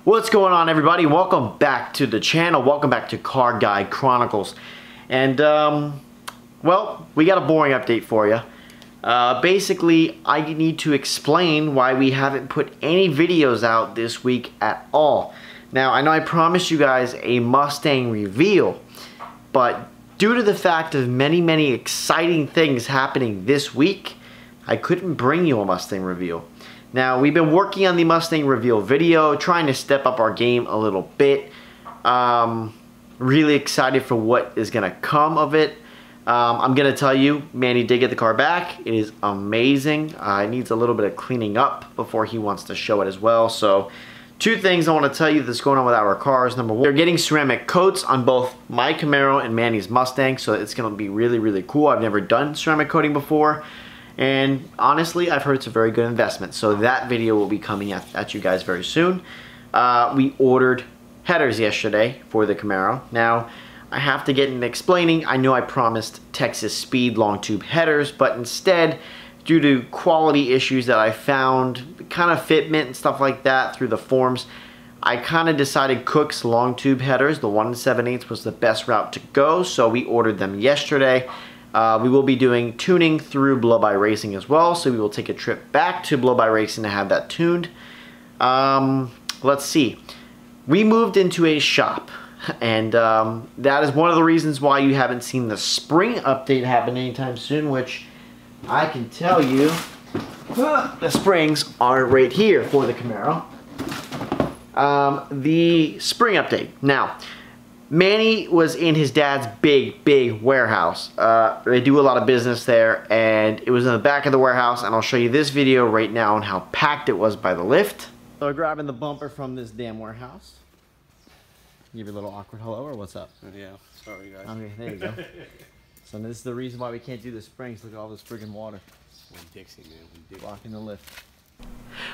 What's going on, everybody? Welcome back to the channel. Welcome back to Car Guy Chronicles. And well, we got a boring update for you. Basically, I need to explain why we haven't put any videos out this week at all. Now, I know I promised you guys a Mustang reveal, but due to the fact of many exciting things happening this week, I couldn't bring you a Mustang reveal. Now, we've been working on the Mustang reveal video, trying to step up our game a little bit. Really excited for what is going to come of it. I'm going to tell you, Manny did get the car back. It is amazing. It needs a little bit of cleaning up before he wants to show it as well. So, two things I want to tell you that's going on with our cars. Number one, we're getting ceramic coats on both my Camaro and Manny's Mustang, so it's going to be really cool. I've never done ceramic coating before. And honestly, I've heard it's a very good investment. So that video will be coming at you guys very soon. We ordered headers yesterday for the Camaro. Now, I have to get into explaining. I know I promised Texas Speed long tube headers, but instead, due to quality issues that I found, kind of fitment and stuff like that through the forums, I kind of decided Cook's long tube headers, the 1 7/8 was the best route to go. So we ordered them yesterday. We will be doing tuning through Blow By Racing as well, so we will take a trip back to Blow By Racing to have that tuned. Let's see. We moved into a shop, and that is one of the reasons why you haven't seen the spring update happen anytime soon, which I can tell you the springs are right here for the Camaro. The spring update. Now, Manny was in his dad's big warehouse. They do a lot of business there, and it was in the back of the warehouse, and I'll show you this video right now on how packed it was by the lift. So we're grabbing the bumper from this damn warehouse. Give you a little awkward hello, or what's up? Yeah, sorry guys. Okay, there you go. So this is the reason why we can't do the springs. Look at all this friggin' water. One Dixie, man. One Dixie. Blocking the lift.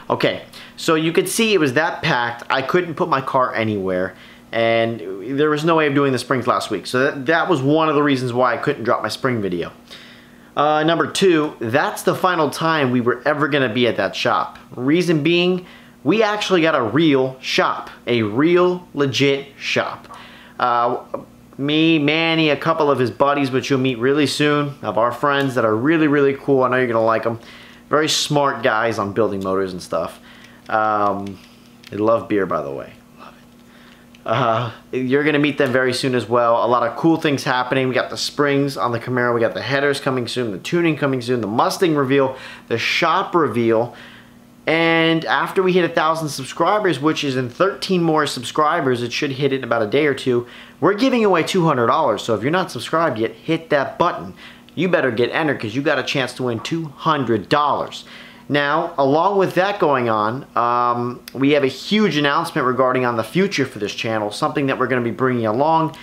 Okay, so you could see it was that packed. I couldn't put my car anywhere. And there was no way of doing the springs last week. So that was one of the reasons why I couldn't drop my spring video. Number two, that's the final time we were ever going to be at that shop. Reason being, we actually got a real shop. A real, legit shop. Me, Manny, a couple of his buddies, which you'll meet really soon, of our friends that are really cool. I know you're going to like them. Very smart guys on building motors and stuff. They love beer, by the way. You're going to meet them very soon as well. A lot of cool things happening. We got the springs on the Camaro. We got the headers coming soon. The tuning coming soon. The Mustang reveal. The shop reveal. And after we hit 1,000 subscribers, which is in 13 more subscribers, it should hit it in about a day or two, we're giving away $200. So if you're not subscribed yet, hit that button. You better get entered because you got a chance to win $200. Now, along with that going on, we have a huge announcement regarding on the future for this channel, something that we're going to be bringing along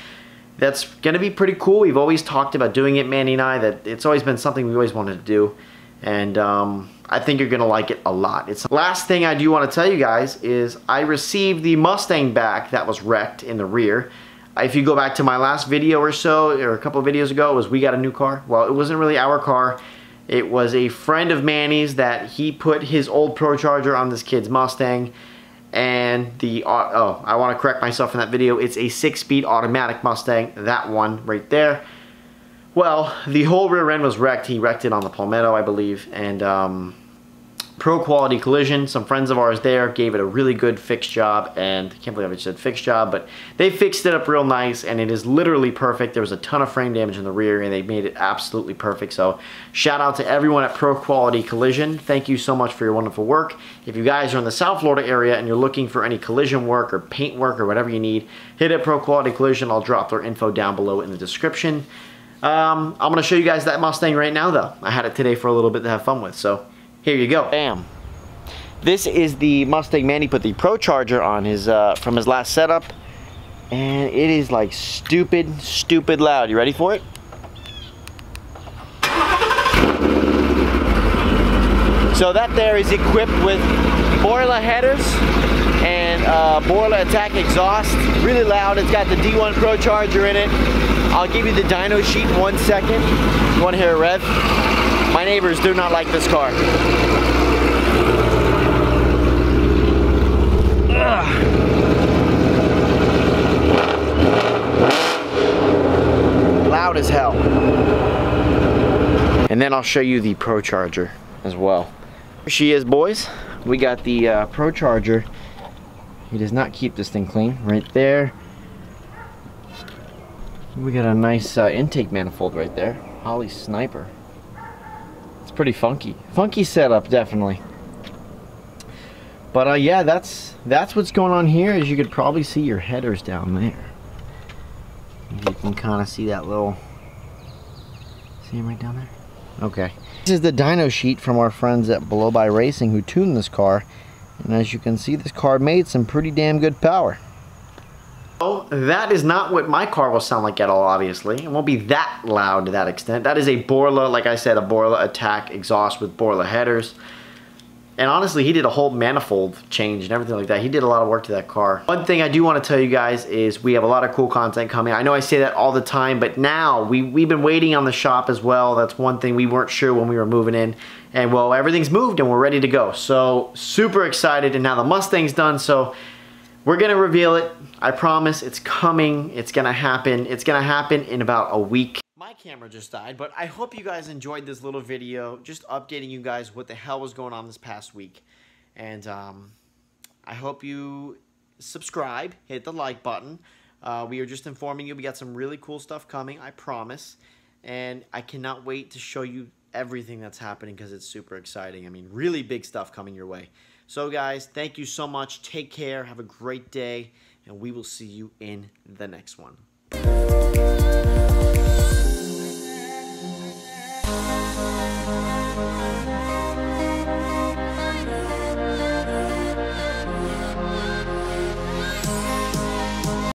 that's going to be pretty cool. We've always talked about doing it, Manny and I, that it's always been something we always wanted to do, and I think you're going to like it a lot. Last thing I do want to tell you guys is I received the Mustang back that was wrecked in the rear. If you go back to my last video or so, or a couple of videos ago, it was we got a new car. Well, it wasn't really our car. It was a friend of Manny's that he put his old Pro Charger on this kid's Mustang, and I want to correct myself in that video. It's a 6-speed automatic Mustang, that one right there. Well, the whole rear end was wrecked. He wrecked it on the Palmetto, I believe, and Pro Quality Collision, some friends of ours there gave it a really good fix job, and I can't believe I just said fix job, but they fixed it up real nice, and it is literally perfect. There was a ton of frame damage in the rear, and they made it absolutely perfect. So shout out to everyone at Pro Quality Collision. Thank you so much for your wonderful work. If you guys are in the South Florida area and you're looking for any collision work or paint work or whatever you need, hit up Pro Quality Collision. I'll drop their info down below in the description. I'm going to show you guys that Mustang right now, though. I had it today for a little bit to have fun with, so here you go. Bam. This is the Mustang Manny put the Pro Charger on his from his last setup, and it is like stupid loud. You ready for it? So that there is equipped with Borla headers and Borla attack exhaust. Really loud. It's got the D1 Pro Charger in it. I'll give you the dyno sheet in 1 second. You want to hear a rev? My neighbors do not like this car. Ugh. loud as hell. And then I'll show you the Pro Charger as well. Here she is, boys. We got the Pro Charger. He does not keep this thing clean. Right there. We got a nice intake manifold right there. Holy sniper. It's pretty funky. Funky setup, definitely. But yeah, that's what's going on here. As you could probably see, your headers down there. You can kind of see that little... See him right down there? Okay. This is the dyno sheet from our friends at Blow By Racing who tuned this car. And as you can see, this car made some pretty damn good power. Oh, that is not what my car will sound like at all, obviously. It won't be that loud to that extent. That is a Borla, like I said, a Borla Attack exhaust with Borla headers. And honestly, he did a whole manifold change and everything like that. He did a lot of work to that car. One thing I do want to tell you guys is we have a lot of cool content coming. I know I say that all the time, but now we've been waiting on the shop as well. That's one thing we weren't sure when we were moving in. And well, everything's moved and we're ready to go. So super excited, and now the Mustang's done. So we're gonna reveal it. I promise it's coming. It's gonna happen. It's gonna happen in about a week. My camera just died, but I hope you guys enjoyed this little video, just updating you guys what the hell was going on this past week. And I hope you subscribe, hit the like button. We are just informing you we got some really cool stuff coming, I promise. And I cannot wait to show you everything that's happening because it's super exciting. I mean, really big stuff coming your way. So guys, thank you so much. Take care. Have a great day. And we will see you in the next one.